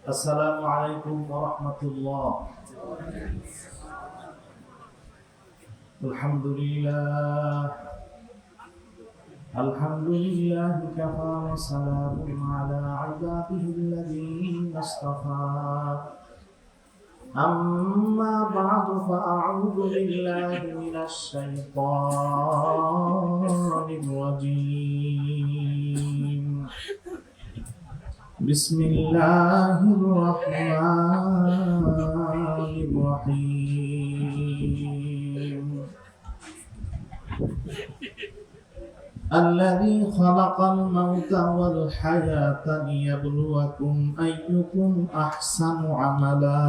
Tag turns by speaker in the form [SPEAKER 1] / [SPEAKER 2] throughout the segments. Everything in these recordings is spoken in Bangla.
[SPEAKER 1] আসসালামু আলাইকুম ওয়া রাহমাতুল্লাহ। আলহামদুলিল্লাহ কাফা ওয়া সালামুন আলা ইবাদিহিল্লাযীনা ইসতাফা। أما بعد فأعوذ بالله من الشيطان الرجيم. بسم الله الرحمن الرحيم. الذي خلق الموت والحياة ليبلوكم أيكم أحسن عملا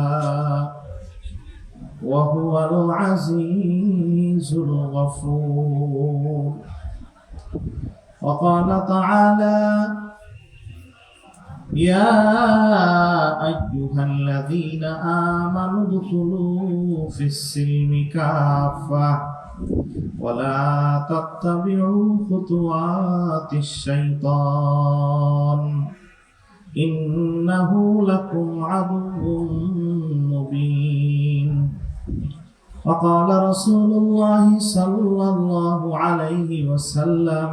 [SPEAKER 1] وهو العزيز الغفور. وقال تعالى: يا أيها الذين آمنوا ادخلوا في السلم كافة ولا تتبعوا خطوات الشيطان إنه لكم عدو مبين. وقال رسول الله صلى الله عليه وسلم: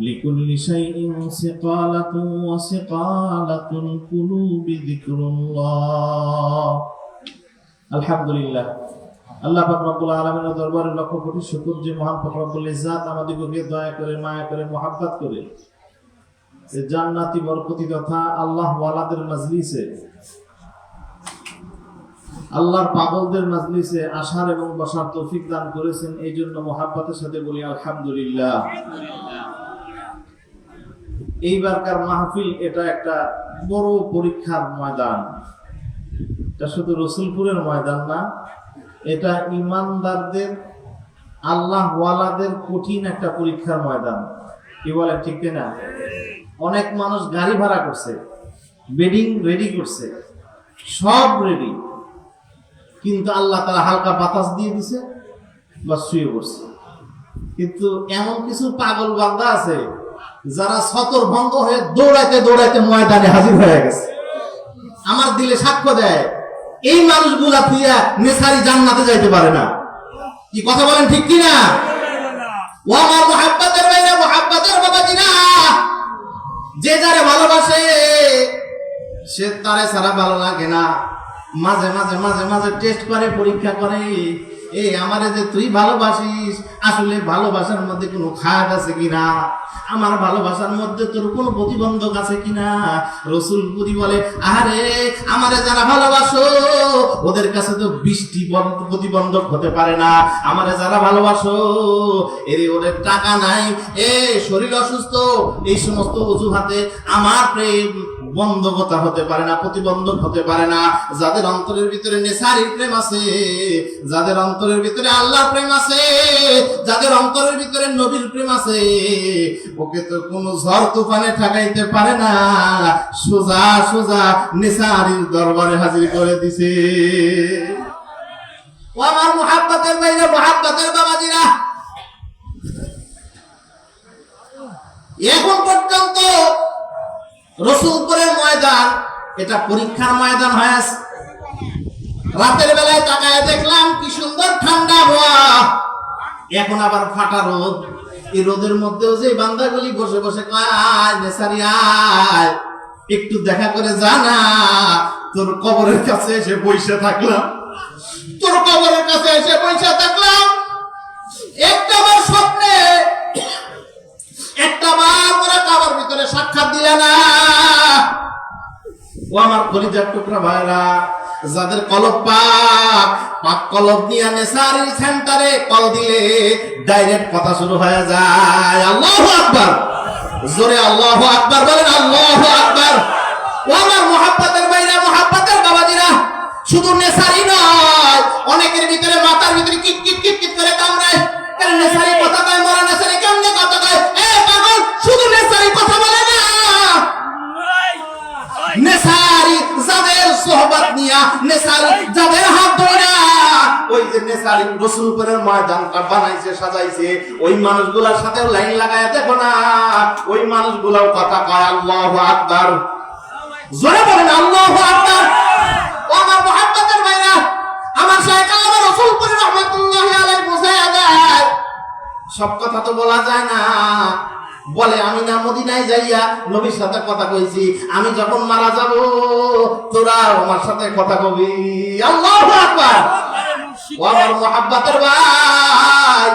[SPEAKER 1] لكل شيء سقالة وسقالة القلوب ذكر الله. الحمد لله. আল্লাহ পাক রব্বুল আলামিনের দরবারে লক্ষ কোটি শুকর যে মহান পাক রব্বুল ইজ্জাত আমাদেরকে দয়া করে, মায়া করে, মুহাব্বত করে এই জান্নাতি বরকতি তথা আল্লাহ ওয়ালাদের মাজলিসে, আল্লাহর পাগলদের মাজলিসে আসার এবং বসার তৌফিক দান করেছেন। এই জন্য মুহাব্বতের সাথে বলি আলহামদুলিল্লাহ। এইবারকার মাহফিল এটা একটা বড় পরীক্ষার ময়দান। এটা শুধু রসুলপুরের ময়দান না, এটা ইমানদারদের, আল্লাহ ওয়ালাদের কঠিন একটা পরীক্ষার ময়দান। কি বলে, ঠিক না? অনেক মানুষ গাড়ি ভাড়া করছে, বেডিং রেডি করছে, সব রেডি, কিন্তু আল্লাহ তাআলা হালকা বাতাস দিয়ে দিছে বা শুয়ে পড়ছে। কিন্তু এমন কিছু পাগল বান্দা আছে যারা সতর ভঙ্গ হয়ে দৌড়াইতে দৌড়াইতে ময়দানে হাজির হয়ে গেছে। আমার দিলে সাক্ষ্য দেয়, এই মানুষগুলা তুইয়া নেসারি জান্নাতে যাইতে পারে না। কি কথা বলেন, ঠিক কি না? ও আমার মুহাব্বতের ভাইরা, মুহাব্বতের বাবাজিরা, যে যারে ভালোবাসে সে তারে ছাড়া ভালো লাগে না। মাঝে মাঝে মাঝে মাঝে টেস্ট করে, পরীক্ষা করে, এই আমারে যে তুই ভালোবাসিস, আসলে ভালোবাসার মধ্যে কোনো খাদ আছে কিনা, আমার ভালোবাসার মধ্যে তোর কোনো প্রতিবন্ধক আছে কিনা। রসুল পুরি বলে, আরে আমারে যারা ভালোবাসো ওদের কাছে তো 20টি প্রতিবন্ধক হতে পারে না। আমারে যারা ভালোবাসো ওদের টাকা নাই, শরীর অসুস্থ, এই সমস্ত অজুহাতে আমার প্রেম বন্ধকতা হতে পারে না, প্রতিবন্ধক হতে পারে না। যাদের অন্তরের ভিতরে নেসারির প্রেম আছে, যাদের অন্তরের ভিতরে আল্লাহর প্রেম আছে, যাদের অন্তরের ভিতরে নবীর প্রেম আছে, ওকে তো কোনো ঝড় তুফানে ঠেকাইতে পারে না। সোজা সোজা নেসারির দরবারে হাজির করে দিছে। ও আমার মুহাব্বতের ভাইরা, মুহাব্বতের বাবাজিরা, এখন পর্যন্ত রসুলপুরের ময়দান এটা পরীক্ষার ময়দান হয়ে আছে। রাতের বেলায় তাকায় দেখলাম কি সুন্দর ঠান্ডা আবহাওয়া, এখন আবার ফাটা রোদ। এই রোদের মধ্যেও যে বান্দাগুলি বসে বসে কয়, আয় নেসারি আয়, একটু দেখা করে জানা। তোর কবরের কাছে এসে বসে থাকলাম, তোর কবরের কাছে এসে বসে থাকলাম। একটা বার স্বপ্নে, একটা বার করে কবর ভিতরে সাক্ষাৎ দিলে না। ও আমার কলিজার টুকরা ভাইরা, যাদের কলব পাক, পাক কলব নিয়ে নেসারির সেন্টারে কল দিলে ডাইরেক্ট কথা শুরু হয়ে যায়। আল্লাহু আকবার, জোরে আল্লাহু আকবার বলেন, আল্লাহু আকবার। ও আমার মুহাব্বতের ভাইরা, মুহাব্বতের বাবাজিরা, শুধু নেসারি নয়, অনেকের ভিতরে মাথার ভিতরে কিট কিট কিট কিট করে কামড়ায়। কারণ নেসারি কথা কয়, মরা নেসারি কেমনে কথা কয়? পাগল, শুধু নেসারি কথা বলে না। নেসারি যাদের সোহবত নিয়া, নেসারি যাদের হাত ধরে না, ওই যে নেসারি রসুলপুরের ময়দানটা বানাইছে সাজাইছে, ওই মানুষগুলোর সাথেও লাইন লাগায় দেখো না, ওই মানুষগুলোও কথা কয় আল্লাহু আকবার। জোরে বলেন আল্লাহু আকবার। ও আমার মুহাব্বতের ভাইরা, আমার শাইখ আল্লামা রসুলপুরি রহমাতুল্লাহি আলাইহি বুঝায়া দেয়, সব কথা তো বলা যায় না। বলে আমি না মদিনায় যাইয়া নবীর সাথে কথা কইছি, আমি যখন মারা যাব তোরা আমার সাথে কথা কবি। আল্লাহু আকবার। ও আমার মুহাব্বতের ভাই,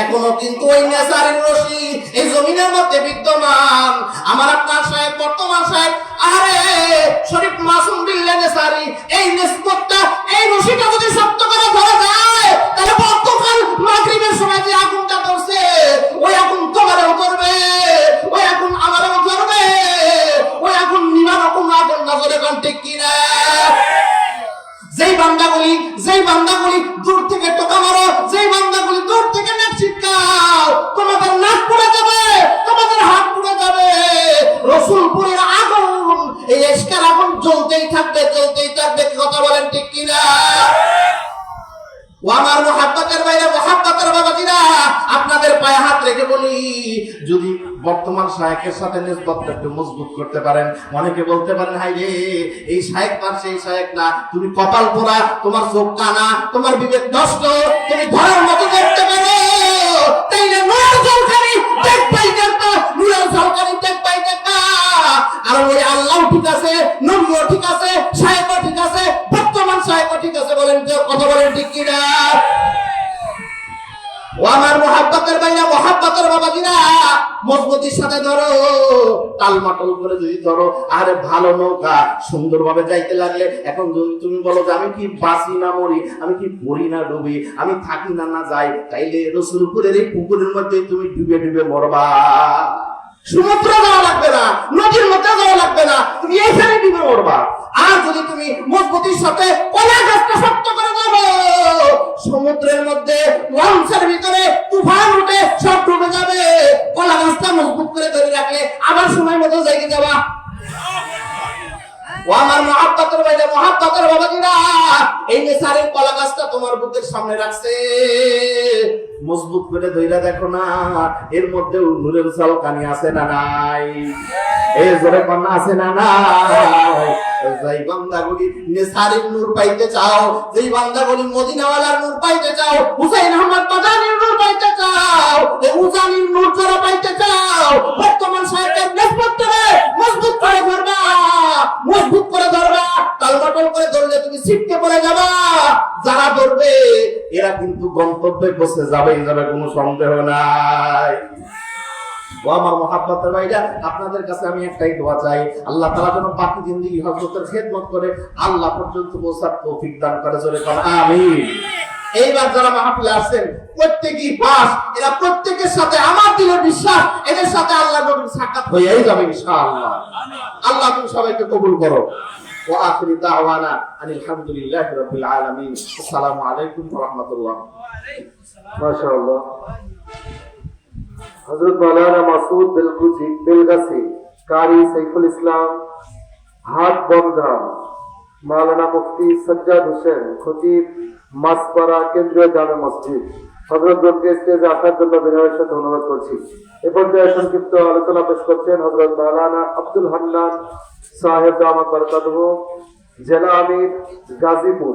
[SPEAKER 1] এখনো কিন্তু ওই নেসারের রশি এই জমিনের মধ্যে বিদ্যমান। আমার আপনার সাহেব, বর্তমান সাহেব, আরে শরীফ মাসুম বিল্লাহ নেসারি, এই নিসবতটা, এই রশিটা যদি শক্ত করে ধরা যায়, তাহলে বর্তমান মাগরিবের সময় যে আগুনটা ধরছে, ওই আগুন তোমারও ধরবে, ওই আগুন আমারও ধরবে, ওই আগুন নিভানো কোনো আগুন না। বলে কোন ঠিক কিনা? যেই বান্দাগুলি দূর থেকে টোকা মারো, যেই বান্দাগুলি দূর থেকে নাক ছিটকাও, তোমাদের নাক পুড়ে যাবে, তোমাদের হাত পুড়ে যাবে। রসুলপুরের আগুন, এই এশকের আগুন জ্বলতেই থাকবে, জ্বলতেই থাকবে। কথা বলেন ঠিক কিনা? ও আমার মুহাব্বতের বাইরে, মুহাব্বতের বাবাজিরা, আপনাদের পায়ে হাত রেখে বলি, যদি বর্তমান শায়েখের সাথে নিসবতটা একটু মজবুত করতে পারেন। অনেকে বলতে পারেন, হাই রে এই শায়েখ না সেই শায়েখ না, তুমি কপাল পোড়া, তোমার চোখ কানা, তোমার বিবেক নষ্ট, তুমি ধরার মতো দেখতে পারো, তাইলে নুরাল ঝলকানি দেখবাই দেখবা, নুরাল ঝলকানি দেখবাই দেখবা। আর ওই আল্লাহ ঠিক আছে, নবীও ঠিক আছে, শায়েখও ঠিক আছে, বর্তমান শায়েখও ঠিক আছে। বলেন কথা বলেন ঠিক কিনা? ও আমার মুহাব্বতের ভাইরা, মুহাব্বতের বাবাজিরা, মজবুতির সাথে ধরো, টালমাটল করে যদি ধরো, আরে ভালো নৌকা সুন্দরভাবে যাইতে লাগলে, এখন যদি তুমি বলো যে আমি কি বাঁচি না মরি, আমি কি পড়ি না ডুবি, আমি থাকি না না যাই, তাইলে রসুলপুরের এই পুকুরের মধ্যে তুমি ডুবে ডুবে মরবা। সমুদ্র যাওয়া লাগবে না, নদীর মধ্যে যাওয়া লাগবে না, তুমি এইখানে ডুবে মরবা। আর যদি তুমি মজবুতির সাথে কলা গাছটা শক্ত করে যাবো, সমুদ্রের মধ্যে লঞ্চের ভিতরে তুফান উঠে সব ডুবে যাবে। কলা গাছটা মজবুত করে ধরে রাখলে আবার সময় মতো জেগে যাবা। ও আমার মুহাব্বতের ভাইরা, মুহাব্বতের বাবাজিরা, এই নেসারের কলা গাছটা তোমার বুকের সামনে রাখছে, মজবুত করে ধইরা দেখো না, এর মধ্যে নূরের ঝলকানি আছে না নাই? এই জোরে কন্যা আছে না নাই? যেই বান্দাগুলি নেসারের নূর পাইতে চাও, যেই বান্দাগুলি মদিনাওয়ালার নূর পাইতে চাও, হুসাইন আহমদ মাদানির নূর পাইতে চাও, এই উজানির নূর যারা পাইতে চাও, বর্তমান সাহেবের নিসবতটাকে মজবুত করে ধরবা, মজবুত করে ধরবা। টালমাটল করে ধরলে তুমি ছিটকে পড়ে যাবা। যারা ধরবে এরা কিন্তু গন্তব্যে পৌঁছে যাবেই যাবে, কোনো সন্দেহ নাই। ও আমার মুহাব্বতের ভাইরা, আপনাদের কাছে আমি একটাই দোয়া চাই, আল্লাহ তাআলা যেন বাকি জিন্দেগি হযরতের খেদমত করে আল্লাহ পর্যন্ত পৌঁছার তৌফিক দান করে। জোরে বলেন আমিন। এইবার যারা মাহফিলে আসেন প্রত্যেকই পাস, এরা প্রত্যেকের সাথে আমার দিলের বিশ্বাস, এদের সাথে আল্লাহ নবীর সাক্ষাৎ হয়েই যাবে ইনশাআল্লাহ। আল্লাহ তুমি সবাইকে কবুল করো। ওয়া আখিরি দাওয়ানা আনিল হামদুলিল্লাহি রাব্বিল আলামিন। আসসালামু আলাইকুম ওয়া রাহমাতুল্লাহ।
[SPEAKER 2] মাশাআল্লাহ। হযরত মাওলানা মাসুদ বেলগাছি, কারি সাইফুল ইসলাম হাট বন্ধা, মাওলানা মুফতি সজ্জাদ হোসেন, খতিব মাসপাড়া কেন্দ্রীয় জামে মসজিদ, হযরতগণকে স্টেজে আসার জন্য বিনয়ের সাথে অনুরোধ করছি। এ পর্যায়ে সংক্ষিপ্ত আলোচনা পেশ করছেন হযরত মাওলানা আব্দুল হান্নান সাহেব দামাত বরকাতুহু, জেলা আমির গাজীপুর।